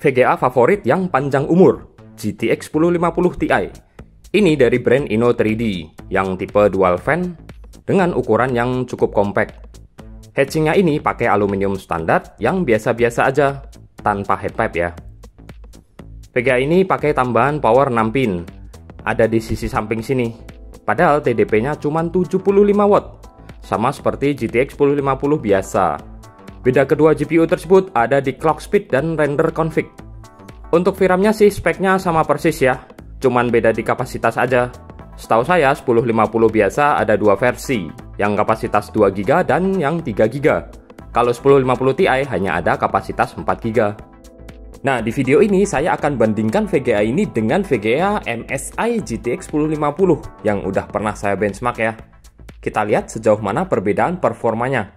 VGA favorit yang panjang umur, GTX 1050 Ti. Ini dari brand Inno 3D yang tipe dual fan dengan ukuran yang cukup compact. Heatsinknya ini pakai aluminium standar yang biasa-biasa aja, tanpa headpipe ya. VGA ini pakai tambahan power 6 pin, ada di sisi samping sini. Padahal TDP-nya cuma 75 watt, sama seperti GTX 1050 biasa. Beda kedua GPU tersebut ada di clock speed dan render config. Untuk VRAM-nya sih speknya sama persis ya, cuman beda di kapasitas aja. Setahu saya 1050 biasa ada dua versi, yang kapasitas 2GB dan yang 3GB. Kalau 1050 Ti hanya ada kapasitas 4GB. Nah, di video ini saya akan bandingkan VGA ini dengan VGA MSI GTX 1050 yang udah pernah saya benchmark ya. Kita lihat sejauh mana perbedaan performanya.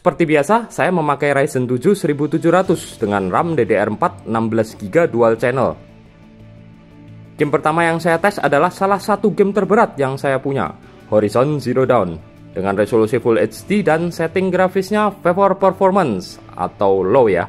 Seperti biasa, saya memakai Ryzen 7 1700 dengan RAM DDR4 16GB dual channel. Game pertama yang saya tes adalah salah satu game terberat yang saya punya, Horizon Zero Dawn, dengan resolusi Full HD dan setting grafisnya Favor Performance atau low ya.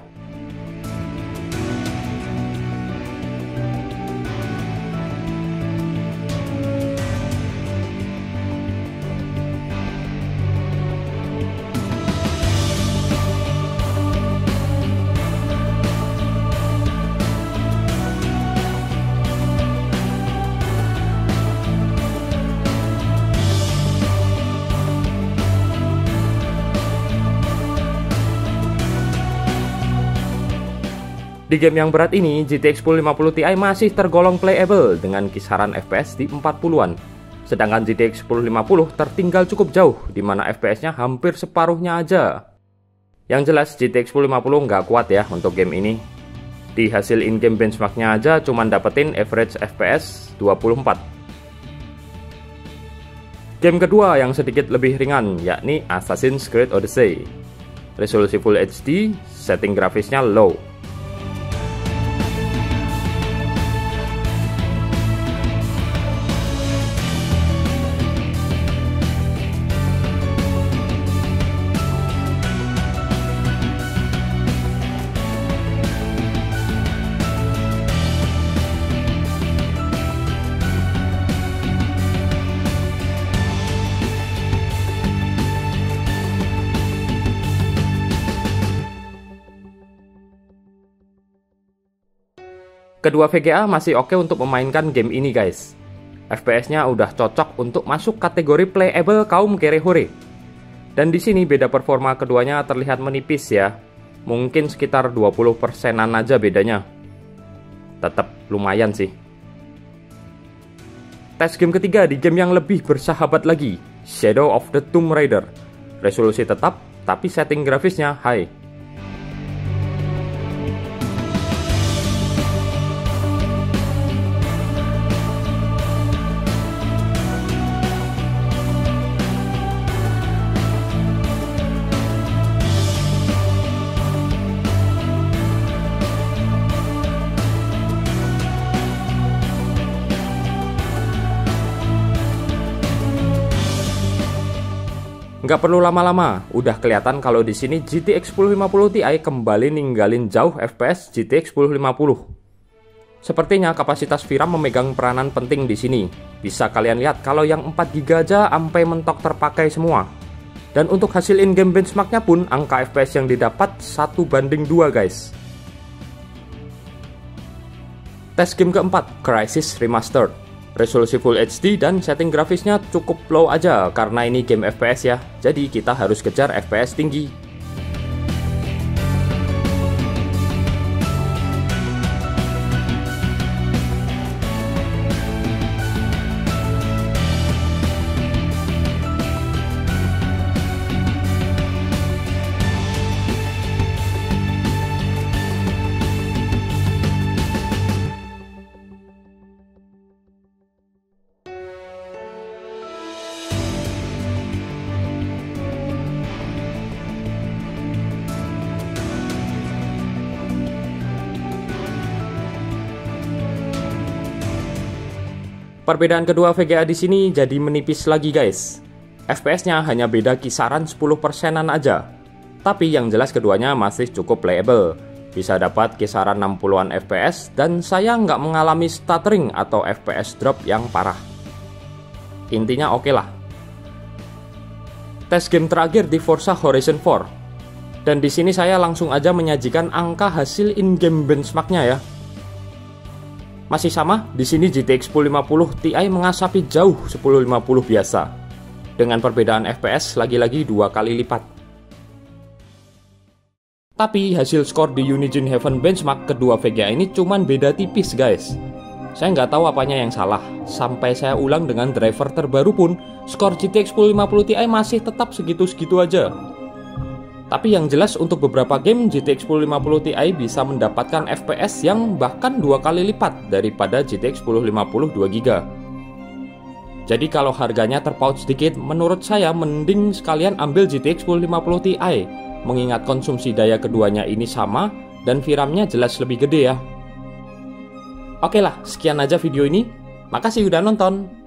Di game yang berat ini, GTX 1050 Ti masih tergolong playable dengan kisaran FPS di 40-an. Sedangkan GTX 1050 tertinggal cukup jauh, di mana FPS-nya hampir separuhnya aja. Yang jelas GTX 1050 nggak kuat ya untuk game ini. Di hasil in-game benchmarknya aja cuman dapetin average FPS 24. Game kedua yang sedikit lebih ringan, yakni Assassin's Creed Odyssey. Resolusi Full HD, setting grafisnya low. Kedua VGA masih oke untuk memainkan game ini guys. FPS-nya udah cocok untuk masuk kategori playable kaum kere-hore. Dan di sini beda performa keduanya terlihat menipis ya. Mungkin sekitar 20%-an aja bedanya. Tetap lumayan sih. Tes game ketiga di game yang lebih bersahabat lagi, Shadow of the Tomb Raider. Resolusi tetap, tapi setting grafisnya high. Nggak perlu lama-lama, udah kelihatan kalau di sini GTX 1050 Ti kembali ninggalin jauh FPS GTX 1050. Sepertinya kapasitas VRAM memegang peranan penting di sini. Bisa kalian lihat kalau yang 4GB aja sampai mentok terpakai semua. Dan untuk hasil in-game benchmarknya pun angka FPS yang didapat 1:2 guys. Tes game keempat, Crysis Remastered. Resolusi Full HD dan setting grafisnya cukup low aja karena ini game FPS ya. Jadi kita harus kejar FPS tinggi. Perbedaan kedua VGA di sini jadi menipis lagi guys. FPS-nya hanya beda kisaran 10%-an aja. Tapi yang jelas keduanya masih cukup playable. Bisa dapat kisaran 60-an FPS dan saya nggak mengalami stuttering atau FPS drop yang parah. Intinya oke lah. Tes game terakhir di Forza Horizon 4. Dan di sini saya langsung aja menyajikan angka hasil in-game benchmarknya ya. Masih sama, di sini GTX 1050 Ti mengasapi jauh 1050 biasa. Dengan perbedaan FPS lagi-lagi 2 kali lipat. Tapi hasil skor di Unigine Heaven benchmark kedua VGA ini cuman beda tipis guys. Saya nggak tahu apanya yang salah. Sampai saya ulang dengan driver terbaru pun, skor GTX 1050 Ti masih tetap segitu-segitu aja. Tapi yang jelas untuk beberapa game GTX 1050 Ti bisa mendapatkan FPS yang bahkan 2 kali lipat daripada GTX 1050 2GB. Jadi kalau harganya terpaut sedikit, menurut saya mending sekalian ambil GTX 1050 Ti, mengingat konsumsi daya keduanya ini sama dan VRAM-nya jelas lebih gede ya. Oke lah, sekian aja video ini. Makasih udah nonton.